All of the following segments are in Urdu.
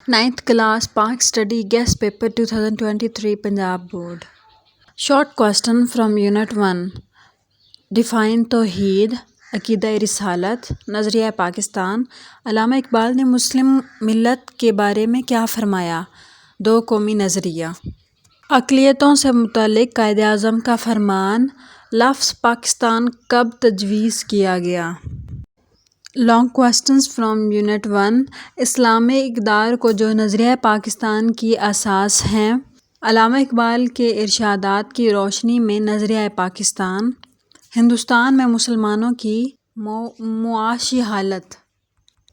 9th class Park Study Guest Paper 2023 Punjab Board. Short question from Unit 1. Define توحید, عقیدہ رسالت, نظریہ پاکستان. علامہ اقبال نے مسلم ملت کے بارے میں کیا فرمایا؟ دو قومی نظریہ. اقلیتوں سے متعلق قائد اعظم کا فرمان. لفظ پاکستان کب تجویز کیا گیا؟ Long questions from unit 1. اسلامی اقدار کو جو نظریہ پاکستان کی اساس ہیں. علامہ اقبال کے ارشادات کی روشنی میں نظریہ پاکستان. ہندوستان میں مسلمانوں کی معاشی حالت.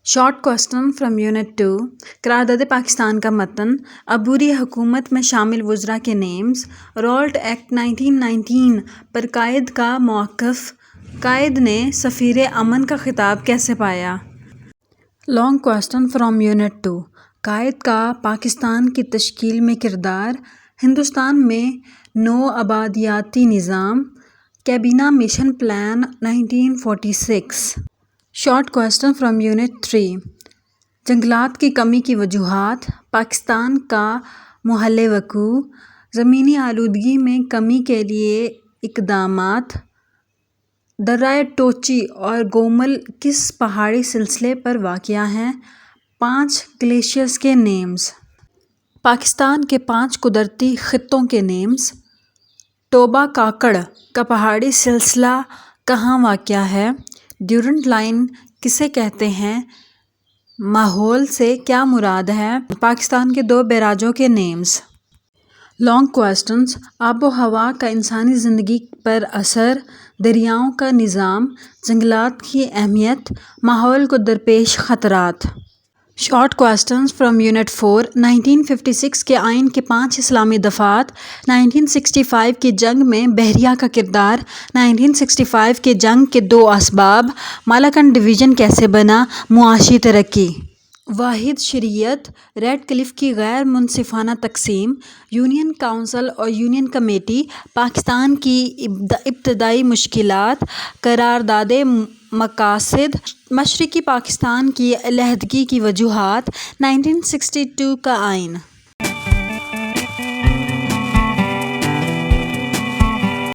Short question from unit 2. قرارداد پاکستان کا متن. عبوری حکومت میں شامل وزراء کے نیمز. رولٹ ایکٹ 1919 پر قائد کا موقف. قائد نے سفیر امن کا خطاب کیسے پایا؟ Long question from unit 2. قائد کا پاکستان کی تشکیل میں کردار. ہندوستان میں نو آبادیاتی نظام. کابینہ mission plan 1946. Short question from unit 3. جنگلات کی کمی کی وجوہات. پاکستان کا محل وقوع. زمینی آلودگی میں کمی کے لیے اقدامات. درہ ٹوچی اور گومل کس پہاڑی سلسلے پر واقع ہیں؟ 5 گلیشیئرز کے نیمز. پاکستان کے 5 قدرتی خطوں کے نیمز. ٹوبا کاکڑ کا پہاڑی سلسلہ کہاں واقع ہے؟ ڈیورنٹ لائن کسے کہتے ہیں؟ ماحول سے کیا مراد ہے؟ پاکستان کے 2 بیراجوں کے نیمز. Long questions. آب و ہوا کا انسانی زندگی پر اثر. دریاؤں کا نظام. جنگلات کی اہمیت. ماحول کو درپیش خطرات. Short questions from unit 4. 1956 کے آئین کے 5 اسلامی دفعات. 1965 کی جنگ میں بحریہ کا کردار. 1965 کی جنگ کے 2 اسباب. مالاکنڈ ڈویژن کیسے بنا؟ معاشی ترقی. واحد شریعت. ریڈ کلف کی غیر منصفانہ تقسیم. یونین کونسل اور یونین کمیٹی. پاکستان کی ابتدائی مشکلات. قرارداد مقاصد. مشرقی پاکستان کی علیحدگی کی وجوہات. 1962 کا آئین.